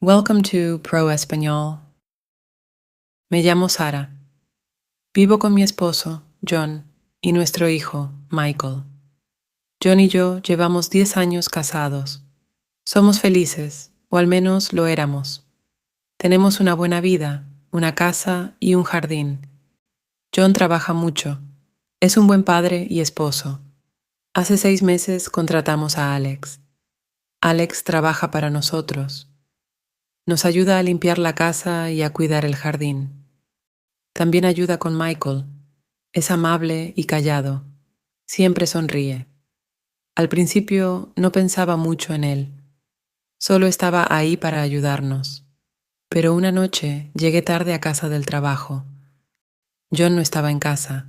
Welcome to Pro Español. Me llamo Sara. Vivo con mi esposo, John, y nuestro hijo, Michael. John y yo llevamos 10 años casados. Somos felices, o al menos lo éramos. Tenemos una buena vida, una casa y un jardín. John trabaja mucho. Es un buen padre y esposo. Hace 6 meses contratamos a Alex. Alex trabaja para nosotros. Nos ayuda a limpiar la casa y a cuidar el jardín. También ayuda con Michael. Es amable y callado. Siempre sonríe. Al principio no pensaba mucho en él. Solo estaba ahí para ayudarnos. Pero una noche llegué tarde a casa del trabajo. John no estaba en casa.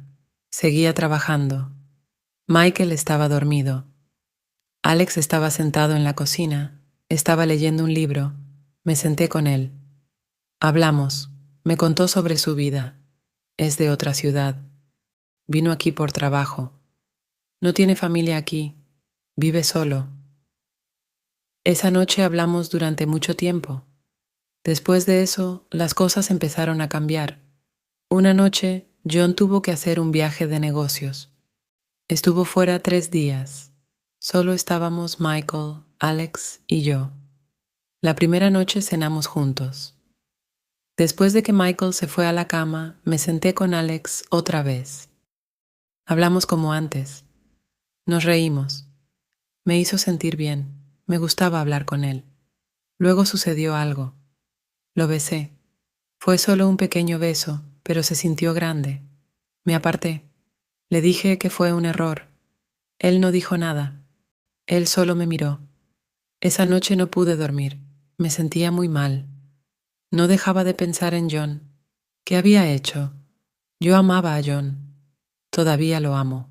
Seguía trabajando. Michael estaba dormido. Alex estaba sentado en la cocina. Estaba leyendo un libro. Me senté con él. Hablamos. Me contó sobre su vida. Es de otra ciudad. Vino aquí por trabajo. No tiene familia aquí. Vive solo. Esa noche hablamos durante mucho tiempo. Después de eso, las cosas empezaron a cambiar. Una noche, John tuvo que hacer un viaje de negocios. Estuvo fuera 3 días. Solo estábamos Michael, Alex y yo. La primera noche cenamos juntos. Después de que Michael se fue a la cama, me senté con Alex otra vez. Hablamos como antes. Nos reímos. Me hizo sentir bien. Me gustaba hablar con él. Luego sucedió algo. Lo besé. Fue solo un pequeño beso, pero se sintió grande. Me aparté. Le dije que fue un error. Él no dijo nada. Él solo me miró. Esa noche no pude dormir. Me sentía muy mal. No dejaba de pensar en John. ¿Qué había hecho? Yo amaba a John. Todavía lo amo.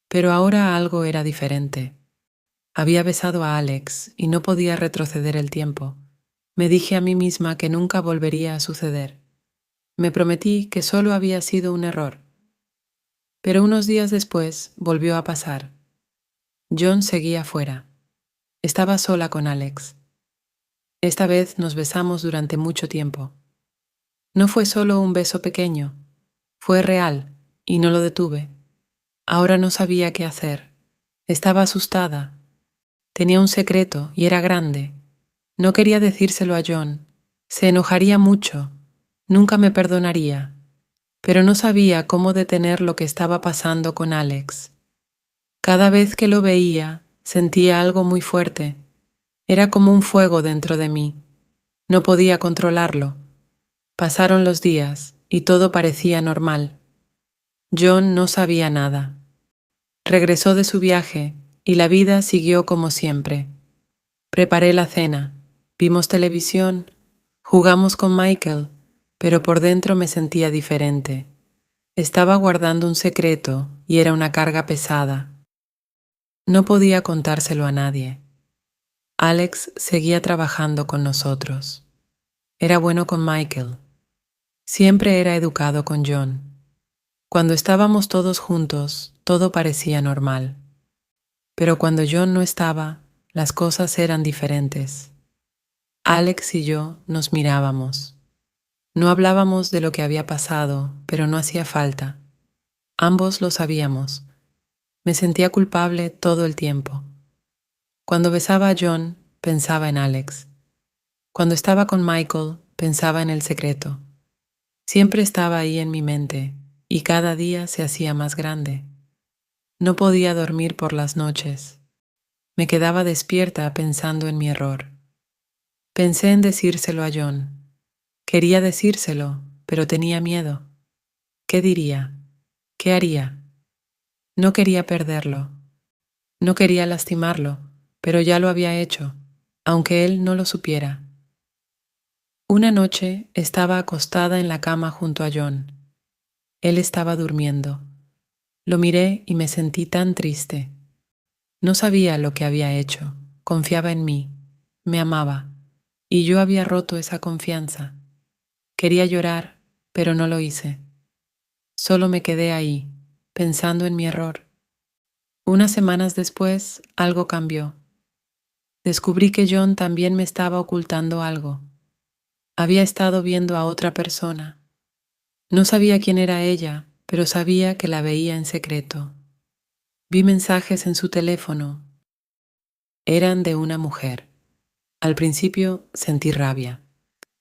Pero ahora algo era diferente. Había besado a Alex y no podía retroceder el tiempo. Me dije a mí misma que nunca volvería a suceder. Me prometí que solo había sido un error. Pero unos días después volvió a pasar. John seguía fuera. Estaba sola con Alex. Esta vez nos besamos durante mucho tiempo. No fue solo un beso pequeño, fue real y no lo detuve. Ahora no sabía qué hacer. Estaba asustada. Tenía un secreto y era grande. No quería decírselo a John. Se enojaría mucho. Nunca me perdonaría. Pero no sabía cómo detener lo que estaba pasando con Alex. Cada vez que lo veía, sentía algo muy fuerte. Era como un fuego dentro de mí. No podía controlarlo. Pasaron los días y todo parecía normal. John no sabía nada. Regresó de su viaje y la vida siguió como siempre. Preparé la cena, vimos televisión, jugamos con Michael, pero por dentro me sentía diferente. Estaba guardando un secreto y era una carga pesada. No podía contárselo a nadie. Alex seguía trabajando con nosotros. Era bueno con Michael. Siempre era educado con John. Cuando estábamos todos juntos, todo parecía normal. Pero cuando John no estaba, las cosas eran diferentes. Alex y yo nos mirábamos. No hablábamos de lo que había pasado, pero no hacía falta. Ambos lo sabíamos. Me sentía culpable todo el tiempo. Cuando besaba a John, pensaba en Alex. Cuando estaba con Michael, pensaba en el secreto. Siempre estaba ahí en mi mente, y cada día se hacía más grande. No podía dormir por las noches. Me quedaba despierta pensando en mi error. Pensé en decírselo a John. Quería decírselo, pero tenía miedo. ¿Qué diría? ¿Qué haría? No quería perderlo. No quería lastimarlo, pero ya lo había hecho, aunque él no lo supiera. Una noche estaba acostada en la cama junto a John. Él estaba durmiendo. Lo miré y me sentí tan triste. No sabía lo que había hecho. Confiaba en mí. Me amaba. Y yo había roto esa confianza. Quería llorar, pero no lo hice. Solo me quedé ahí, pensando en mi error. Unas semanas después, algo cambió. Descubrí que John también me estaba ocultando algo. Había estado viendo a otra persona. No sabía quién era ella, pero sabía que la veía en secreto. Vi mensajes en su teléfono. Eran de una mujer. Al principio sentí rabia.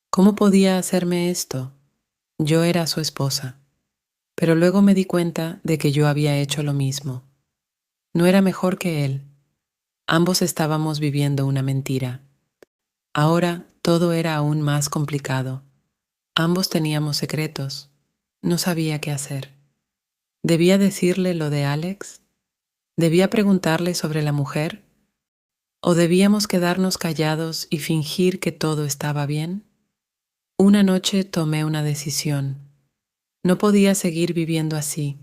¿Cómo podía hacerme esto? Yo era su esposa. Pero luego me di cuenta de que yo había hecho lo mismo. No era mejor que él. Ambos estábamos viviendo una mentira. Ahora todo era aún más complicado. Ambos teníamos secretos. No sabía qué hacer. ¿Debía decirle lo de Alex? ¿Debía preguntarle sobre la mujer? ¿O debíamos quedarnos callados y fingir que todo estaba bien? Una noche tomé una decisión. No podía seguir viviendo así.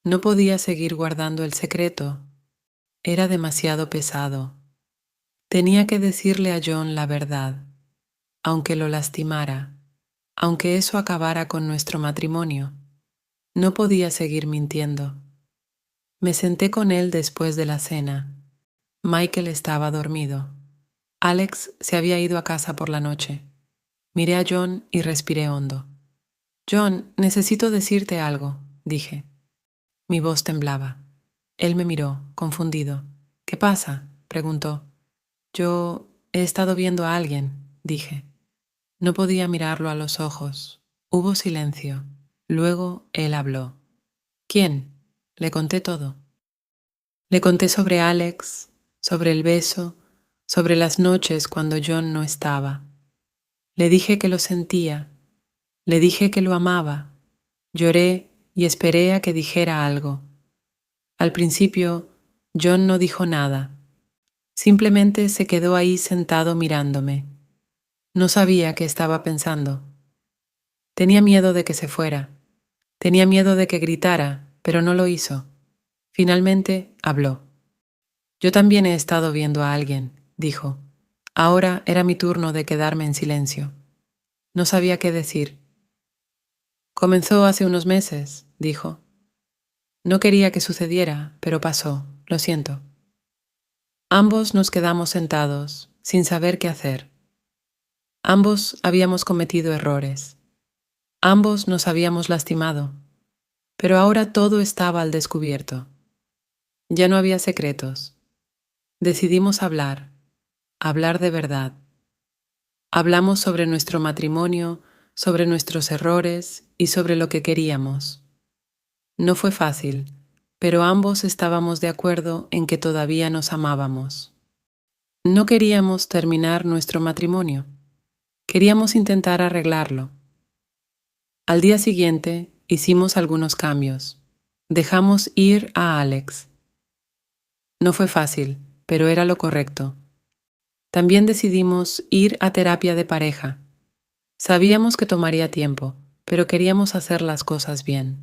No podía seguir guardando el secreto. Era demasiado pesado. Tenía que decirle a John la verdad, aunque lo lastimara, aunque eso acabara con nuestro matrimonio. No podía seguir mintiendo. Me senté con él después de la cena. Michael estaba dormido. Alex se había ido a casa por la noche. Miré a John y respiré hondo. John, necesito decirte algo, dije. Mi voz temblaba. Él me miró, confundido. ¿Qué pasa?, preguntó. Yo he estado viendo a alguien, dije. No podía mirarlo a los ojos. Hubo silencio. Luego él habló. ¿Quién? Le conté todo. Le conté sobre Alex, sobre el beso, sobre las noches cuando John no estaba. Le dije que lo sentía. Le dije que lo amaba. Lloré y esperé a que dijera algo. Al principio, John no dijo nada. Simplemente se quedó ahí sentado mirándome. No sabía qué estaba pensando. Tenía miedo de que se fuera. Tenía miedo de que gritara, pero no lo hizo. Finalmente habló. Yo también he estado viendo a alguien, dijo. Ahora era mi turno de quedarme en silencio. No sabía qué decir. Comenzó hace unos meses, dijo. No quería que sucediera, pero pasó. Lo siento. Ambos nos quedamos sentados, sin saber qué hacer. Ambos habíamos cometido errores. Ambos nos habíamos lastimado. Pero ahora todo estaba al descubierto. Ya no había secretos. Decidimos hablar, hablar de verdad. Hablamos sobre nuestro matrimonio, sobre nuestros errores y sobre lo que queríamos. No fue fácil, pero ambos estábamos de acuerdo en que todavía nos amábamos. No queríamos terminar nuestro matrimonio. Queríamos intentar arreglarlo. Al día siguiente hicimos algunos cambios. Dejamos ir a Alex. No fue fácil, pero era lo correcto. También decidimos ir a terapia de pareja. Sabíamos que tomaría tiempo, pero queríamos hacer las cosas bien.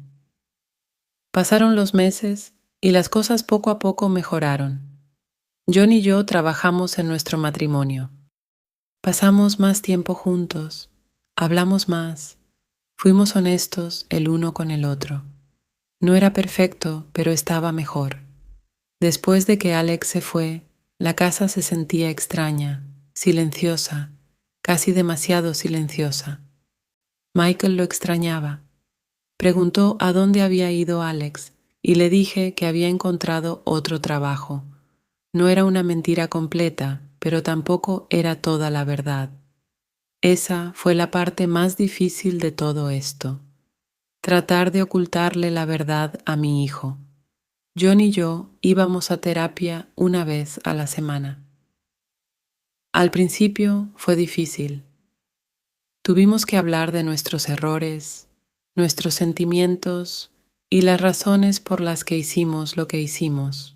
Pasaron los meses y las cosas poco a poco mejoraron. John y yo trabajamos en nuestro matrimonio. Pasamos más tiempo juntos, hablamos más, fuimos honestos el uno con el otro. No era perfecto, pero estaba mejor. Después de que Alex se fue, la casa se sentía extraña, silenciosa, casi demasiado silenciosa. Michael lo extrañaba. Preguntó a dónde había ido Alex y le dije que había encontrado otro trabajo. No era una mentira completa, pero tampoco era toda la verdad. Esa fue la parte más difícil de todo esto. Tratar de ocultarle la verdad a mi hijo. John y yo íbamos a terapia una vez a la semana. Al principio fue difícil. Tuvimos que hablar de nuestros errores, nuestros sentimientos y las razones por las que hicimos lo que hicimos.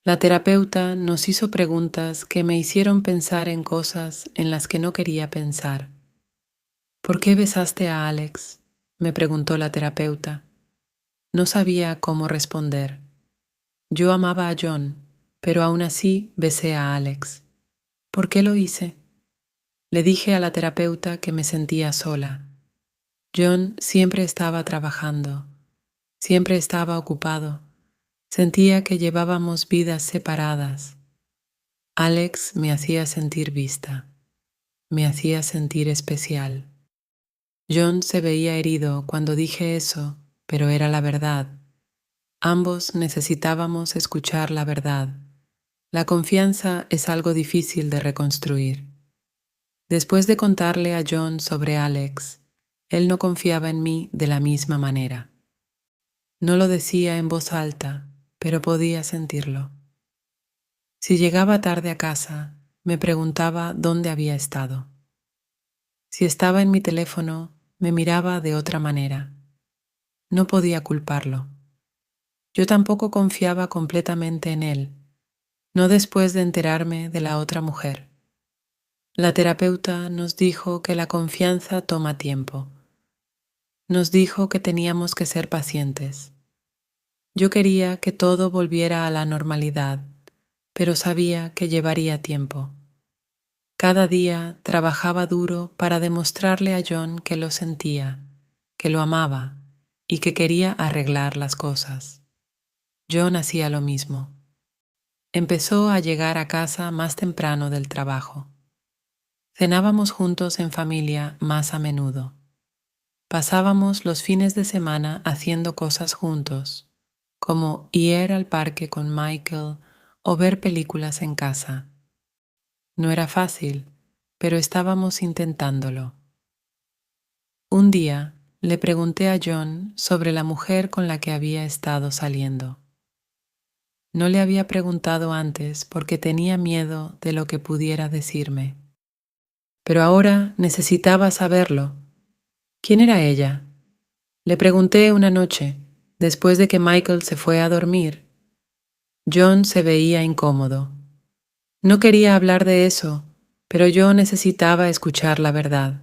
La terapeuta nos hizo preguntas que me hicieron pensar en cosas en las que no quería pensar. ¿Por qué besaste a Alex?, me preguntó la terapeuta. No sabía cómo responder. Yo amaba a John, pero aún así besé a Alex. ¿Por qué lo hice? Le dije a la terapeuta que me sentía sola. John siempre estaba trabajando, siempre estaba ocupado. Sentía que llevábamos vidas separadas. Alex me hacía sentir vista, me hacía sentir especial. John se veía herido cuando dije eso, pero era la verdad. Ambos necesitábamos escuchar la verdad. La confianza es algo difícil de reconstruir. Después de contarle a John sobre Alex, él no confiaba en mí de la misma manera. No lo decía en voz alta, pero podía sentirlo. Si llegaba tarde a casa, me preguntaba dónde había estado. Si estaba en mi teléfono, me miraba de otra manera. No podía culparlo. Yo tampoco confiaba completamente en él, no después de enterarme de la otra mujer. La terapeuta nos dijo que la confianza toma tiempo. Nos dijo que teníamos que ser pacientes. Yo quería que todo volviera a la normalidad, pero sabía que llevaría tiempo. Cada día trabajaba duro para demostrarle a John que lo sentía, que lo amaba y que quería arreglar las cosas. John hacía lo mismo. Empezó a llegar a casa más temprano del trabajo. Cenábamos juntos en familia más a menudo. Pasábamos los fines de semana haciendo cosas juntos, como ir al parque con Michael o ver películas en casa. No era fácil, pero estábamos intentándolo. Un día le pregunté a John sobre la mujer con la que había estado saliendo. No le había preguntado antes porque tenía miedo de lo que pudiera decirme. Pero ahora necesitaba saberlo. ¿Quién era ella? Le pregunté una noche, después de que Michael se fue a dormir. John se veía incómodo. No quería hablar de eso, pero yo necesitaba escuchar la verdad.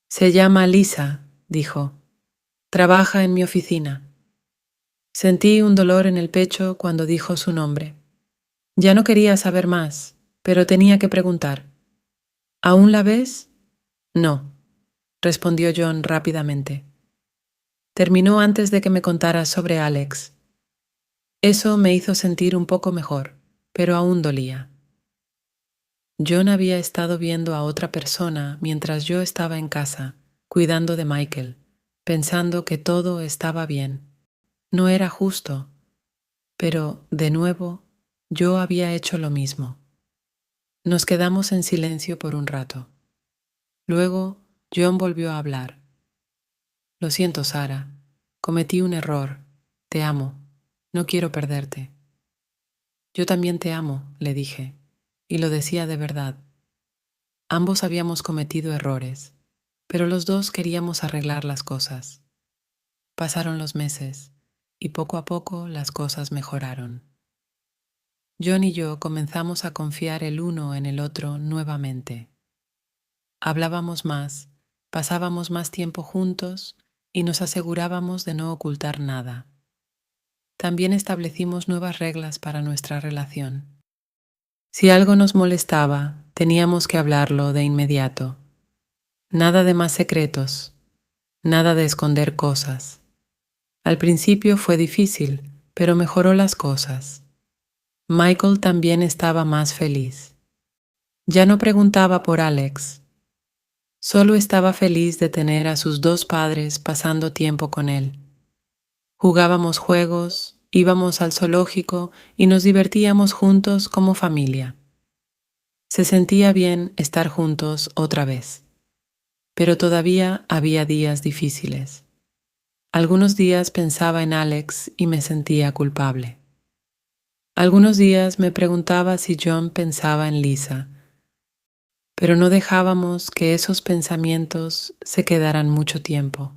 Se llama Lisa, dijo. Trabaja en mi oficina. Sentí un dolor en el pecho cuando dijo su nombre. Ya no quería saber más, pero tenía que preguntar. ¿Aún la ves? No, respondió John rápidamente. Terminó antes de que me contara sobre Alex. Eso me hizo sentir un poco mejor, pero aún dolía. John había estado viendo a otra persona mientras yo estaba en casa, cuidando de Michael, pensando que todo estaba bien. No era justo, pero, de nuevo, yo había hecho lo mismo. Nos quedamos en silencio por un rato. Luego, John volvió a hablar. Lo siento, Sara. Cometí un error. Te amo. No quiero perderte. Yo también te amo, le dije, y lo decía de verdad. Ambos habíamos cometido errores, pero los dos queríamos arreglar las cosas. Pasaron los meses, y poco a poco las cosas mejoraron. John y yo comenzamos a confiar el uno en el otro nuevamente. Hablábamos más, pasábamos más tiempo juntos y nos asegurábamos de no ocultar nada. También establecimos nuevas reglas para nuestra relación. Si algo nos molestaba, teníamos que hablarlo de inmediato. Nada de más secretos, nada de esconder cosas. Al principio fue difícil, pero mejoró las cosas. Michael también estaba más feliz. Ya no preguntaba por Alex. Solo estaba feliz de tener a sus dos padres pasando tiempo con él. Jugábamos juegos, íbamos al zoológico y nos divertíamos juntos como familia. Se sentía bien estar juntos otra vez, pero todavía había días difíciles. Algunos días pensaba en Alex y me sentía culpable. Algunos días me preguntaba si John pensaba en Lisa, pero no dejábamos que esos pensamientos se quedaran mucho tiempo.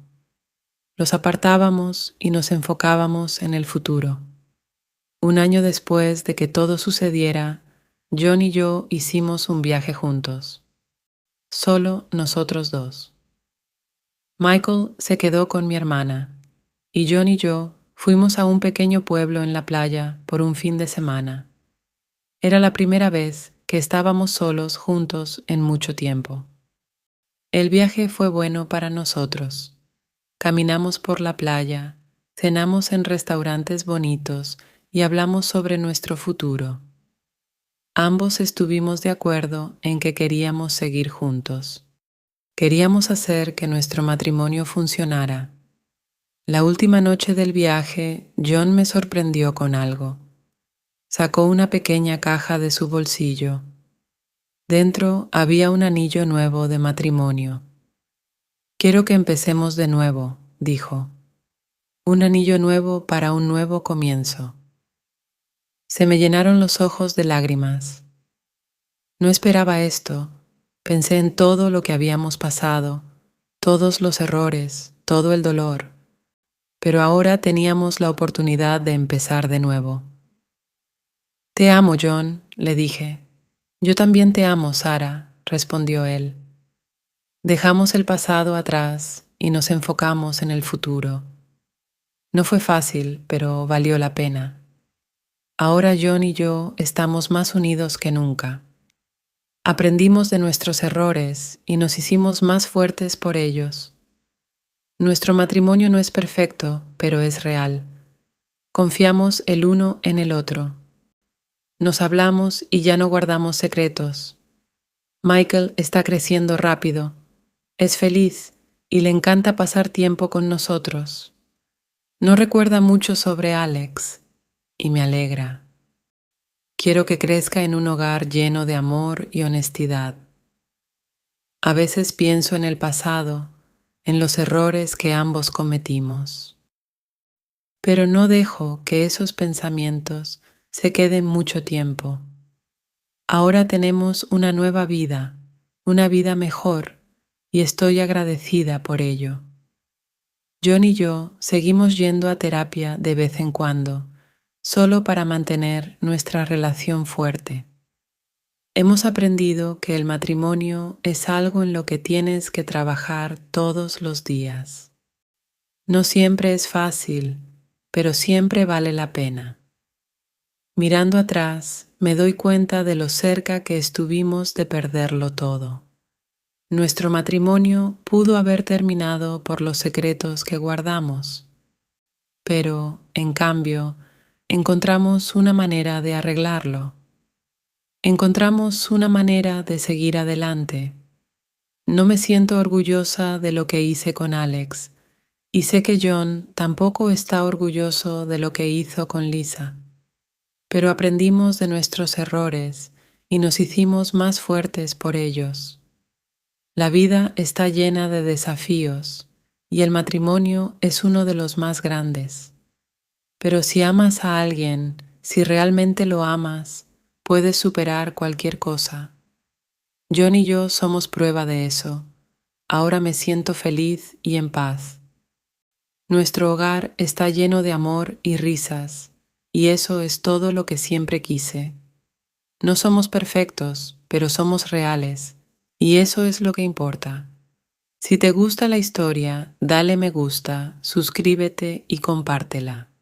Los apartábamos y nos enfocábamos en el futuro. Un año después de que todo sucediera, John y yo hicimos un viaje juntos. Solo nosotros dos. Michael se quedó con mi hermana y John y yo fuimos a un pequeño pueblo en la playa por un fin de semana. Era la primera vez que estábamos solos juntos en mucho tiempo. El viaje fue bueno para nosotros. Caminamos por la playa, cenamos en restaurantes bonitos y hablamos sobre nuestro futuro. Ambos estuvimos de acuerdo en que queríamos seguir juntos. Queríamos hacer que nuestro matrimonio funcionara. La última noche del viaje, John me sorprendió con algo. Sacó una pequeña caja de su bolsillo. Dentro había un anillo nuevo de matrimonio. Quiero que empecemos de nuevo, dijo. Un anillo nuevo para un nuevo comienzo. Se me llenaron los ojos de lágrimas. No esperaba esto. Pensé en todo lo que habíamos pasado, todos los errores, todo el dolor. Pero ahora teníamos la oportunidad de empezar de nuevo. Te amo, John, le dije. Yo también te amo, Sara, respondió él. Dejamos el pasado atrás y nos enfocamos en el futuro. No fue fácil, pero valió la pena. Ahora John y yo estamos más unidos que nunca. Aprendimos de nuestros errores y nos hicimos más fuertes por ellos. Nuestro matrimonio no es perfecto, pero es real. Confiamos el uno en el otro. Nos hablamos y ya no guardamos secretos. Michael está creciendo rápido. Es feliz y le encanta pasar tiempo con nosotros. No recuerda mucho sobre Alex y me alegra. Quiero que crezca en un hogar lleno de amor y honestidad. A veces pienso en el pasado, en los errores que ambos cometimos. Pero no dejo que esos pensamientos se queden mucho tiempo. Ahora tenemos una nueva vida, una vida mejor, y estoy agradecida por ello. John y yo seguimos yendo a terapia de vez en cuando, solo para mantener nuestra relación fuerte. Hemos aprendido que el matrimonio es algo en lo que tienes que trabajar todos los días. No siempre es fácil, pero siempre vale la pena. Mirando atrás, me doy cuenta de lo cerca que estuvimos de perderlo todo. Nuestro matrimonio pudo haber terminado por los secretos que guardamos, pero, en cambio, encontramos una manera de arreglarlo. Encontramos una manera de seguir adelante. No me siento orgullosa de lo que hice con Alex, y sé que John tampoco está orgulloso de lo que hizo con Lisa. Pero aprendimos de nuestros errores y nos hicimos más fuertes por ellos. La vida está llena de desafíos y el matrimonio es uno de los más grandes. Pero si amas a alguien, si realmente lo amas, puedes superar cualquier cosa. John y yo somos prueba de eso. Ahora me siento feliz y en paz. Nuestro hogar está lleno de amor y risas, y eso es todo lo que siempre quise. No somos perfectos, pero somos reales, y eso es lo que importa. Si te gusta la historia, dale me gusta, suscríbete y compártela.